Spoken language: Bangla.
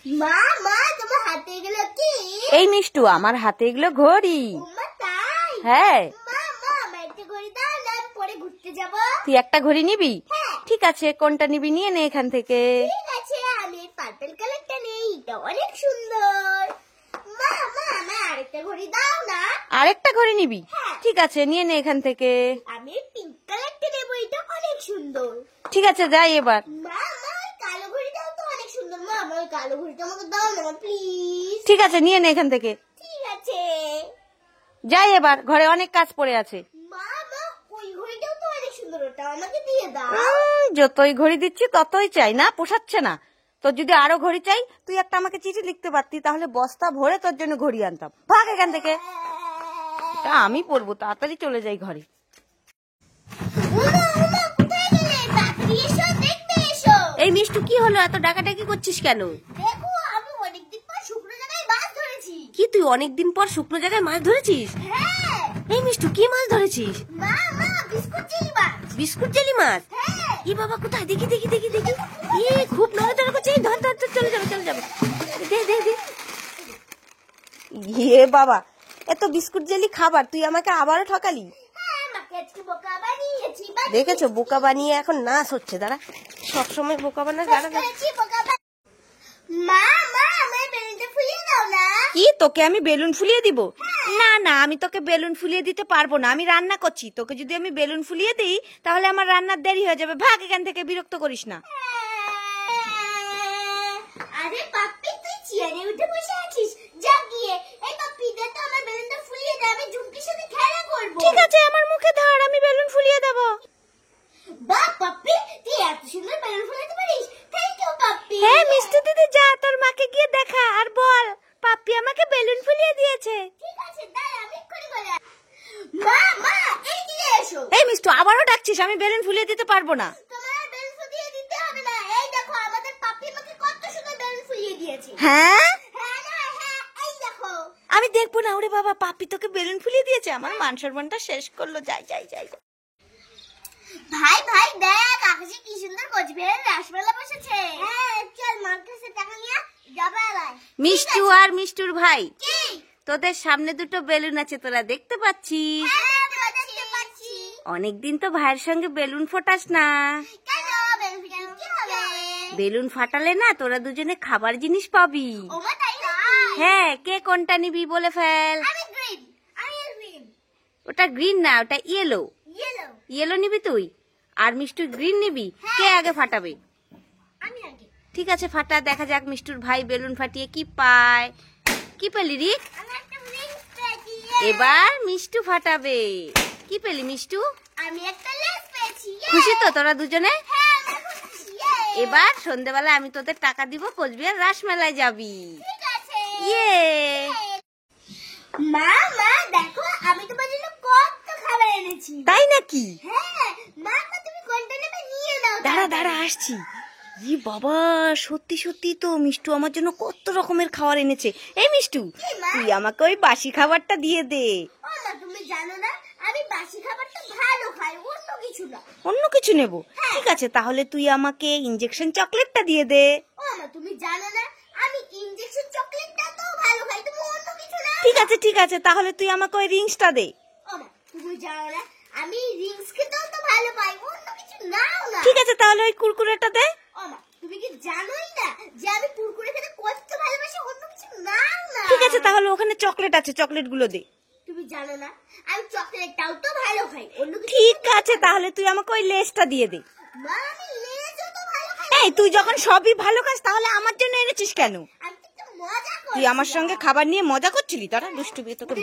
মা মা তোমার হাতে এগুলো কি? এই মিষ্টু, আমার হাতে এগুলো ঘড়ি। মা তাই? হ্যাঁ। মা মা আমার একটা ঘড়ি দাও না, আমি পরে ঘুরতে যাব। তুই একটা ঘড়ি নিবি? হ্যাঁ। ঠিক আছে, কোনটা নিবি নিয়ে নে এখান থেকে। ঠিক আছে, আমি এই পার্পল কালারটা নেই, এটা অনেক সুন্দর। মা মা আমার আরেকটা ঘড়ি দাও না। আরেকটা ঘড়ি নিবি? হ্যাঁ। ঠিক আছে, নিয়ে নে এখান থেকে। আমি পিঙ্ক কালারটা নেব, এটা অনেক সুন্দর। ঠিক আছে, যাই এবার। মা মা ওই কালো ঘড়িটাও তো অনেক সুন্দর। মা আমার ওই কালো ঘড়িটা আমাকে দাও না প্লিজ। ঠিক আছে, নিয়ে নে এখান থেকে। ঠিক আছে। যাই এবার, ঘরে অনেক কাজ পড়ে আছে। মা মা ওই ঘড়িটাও তো অনেক সুন্দর, ওটা আমাকে দিয়ে দাও। যতই ঘড়ি দিচ্ছি ততই চাই না, পোষাচ্ছে না। তোর যদি আরো ঘড়ি চাই, তুই একটা আমাকে চিঠি লিখতে পারতি, তাহলে বস্তা ভরে তোর জন্য ঘড়ি আনতাম। ভাগ এখান থেকে। তা আমি পরবো, তাড়াতাড়ি চলে যাই ঘরে। উমা উমা কোথায় গেলে? তাড়াতাড়ি এসো, দেখতে এসো। এই মিষ্টু, কি হলো? এত ডাকাডাকি করছিস কেন? দেখো আমি অনেকদিন পর শুকনো জায়গায় মাছ ধরেছি। কি, তুই অনেকদিন পর শুকনো জায়গায় মাছ ধরেছিস? হ্যাঁ। এই মিষ্টু, কি মাছ ধরেছিস? মা মা বিস্কুট চিলি মাছ। বিস্কুট জেলি মাছ? হ্যাঁ। ই বাবা, কোথায়? দেখি দেখি দেখি দেখি। খুব নড়াচড়া করছে। ধর ধর ধর, চলে যাবে চলে যাবে। দে দে দে। বাবা, এত বিস্কুট জেলি খাবার, তুই আমাকে আবারও ঠকালি। হ্যাঁ, মাকে আজকে বোকা বানিয়েছি। দেখেছো, বোকা বানিয়ে এখন নাচ হচ্ছে। দাঁড়া, সবসময় বোকা বানা দাঁড়া। মা মা আমার বেলুনটা ফুলিয়ে দাও না। কি, তোকে আমি বেলুন ফুলিয়ে দিব? না না, আমি তোকে বেলুন ফুলিয়ে দিতে পারবো না, আমি রান্না করছি। তোকে যদি আমি বেলুন ফুলিয়ে দিই, তাহলে আমার রান্নার দেরি হয়ে যাবে। ভাগ এখান থেকে, বিরক্ত করিস না। আরে পাপ্পি, তুই চেয়ারে উঠে বসে আছিস, যা গিয়ে এই পাপ্পি দে তো আমার বেলুনটা ফুলিয়ে দে, আমি ঝুমকির সাথে খেলা করব। ঠিক আছে, আমার মুখে ধর, আমি বেলুন ফুলিয়ে দেব। বাহ পাপ্পি, তুই এত সুন্দর বেলুন ফুলাতে পারিস। Thank you Pappi. হ্যাঁ মিষ্টি দিদি, যা তোর মাকে গিয়ে দেখা আর বল পাপ্পি আমাকে বেলুন ফুলিয়ে দিয়েছে। ঠিক আছে, দাঁড়া আমি এক্ষুনি বলে। মা মা এদিকে এসো। এই মিষ্টু, আবারও ডাকছিস? আমি বেলুন ফুলিয়ে দিতে পারবো না। তোমার বেলুন ফুলিয়ে দিতে হবে না। এই দেখো আমাদের পাপ্পি আমাকে কত সুন্দর বেলুন ফুলিয়ে দিয়েছে। হ্যাঁ, হ্যাঁ না হ্যাঁ, এই দেখো। আমি দেখবো না। ওরে বাবা, পাপ্পি তোকে বেলুন ফুলিয়ে দিয়েছে? আমার মান সম্মানটা শেষ করলো। যাই যাই যাই। ভাই ভাই দেখ, আকাশে কি সুন্দর কোচবিহারের রাসমেলা বসেছে। হ্যাঁ চল, মার কাছে টাকা নিয়ে যাবে আলাই। মিষ্টু আর মিষ্টুর ভাই, কি? তোদের সামনে দুটো বেলুন আছে, তোরা দেখতে পাচ্ছিস? হ্যাঁ দেখতে পাচ্ছি। অনেকদিন তো ভাইয়ের সঙ্গে বেলুন ফোটাস না। কেন বেলুন ফুটানো কি হবে? বেলুন ফাটালে না তোরা দুজনে খাবার জিনিস পাবি। ওমা তাই না? হ্যাঁ, কে কোনটা নিবি বলে ফেল। আমি গ্রিন। আমি গ্রিন। ওটা গ্রিন না, ওটা ইয়েলো। ইয়েলো। ইয়েলো নিবি তুই, আর মিষ্টু গ্রিন নিবি। কে আগে ফাটাবে? আমি আগে। ঠিক আছে, ফাটা, দেখা যাক মিষ্টুর ভাই বেলুন ফাটিয়ে কি পায়। কি পেলি রে? আমি একটা রিং পেয়েছি। এবার মিষ্টু ফাটাবে। কি পেলি মিষ্টু? আমি একটা লেস পেয়েছি। খুশি তো তোরা দুজনে? হ্যাঁ আমি খুশি। এবার সন্ধ্যেবেলা আমি তোদের টাকা দিব, কোচবিহার রাসমেলায় যাবি। ঠিক আছে। ইয়ে। মা মা দেখো, আমি তোমার জন্য কত খাবার এনেছি। তাই নাকি? হ্যাঁ মা মা, তুমি কোনটা নেবে নিয়ে নাও। দাঁড়া দাঁড়া, আসছি। ই বাবা, সত্যি সত্যি তো মিষ্টু আমার জন্য কত রকমের খাবার এনেছে। এই মিষ্টু, তুই আমাকে ওই বাসি খাবারটা দিয়ে দে। ও মা, তুমি জানো না আমি বাসি খাবারটা ভালো খাই, অন্য কিছু না। অন্য কিছু নেব? ঠিক আছে, তাহলে তুই আমাকে ইনজেকশন চকলেটটা দিয়ে দে। ও মা, তুমি জানো না আমি ইনজেকশন চকলেটটা তো ভালো খাই, তুমি অন্য কিছু না। ঠিক আছে ঠিক আছে, তাহলে তুই আমাকে ওই রিংসটা দে। ও মা, তুমি জানো না আমি রিংস খেতেও তো ভালো পাই, অন্য কিছু নাও না। ঠিক আছে, তাহলে ওই কুরকুরেটা দে। ও মা, তুমি কি জানোই না যে আমি কুরকুরে খেতে কত ভালোবাসি, অন্য কিছু নাও না। ঠিক আছে, তাহলে ওখানে চকলেট আছে, চকলেট গুলো দে। তুমি জানো না আমি চকলেটটাও তো ভালো খাই, অন্য কিছু। ঠিক আছে, তাহলে তুই আমাকে ওই লেসটা দিয়ে দে। মা আমি লেজও তো ভালো খাই। এই, তুই যখন সবই ভালো খাস, তাহলে আমার জন্য এনেছিস কেন? আমি তো মজা করি। তুই আমার সঙ্গে খাবার নিয়ে মজা করছিলি? তারা দুষ্টু বিয়ে, তোকে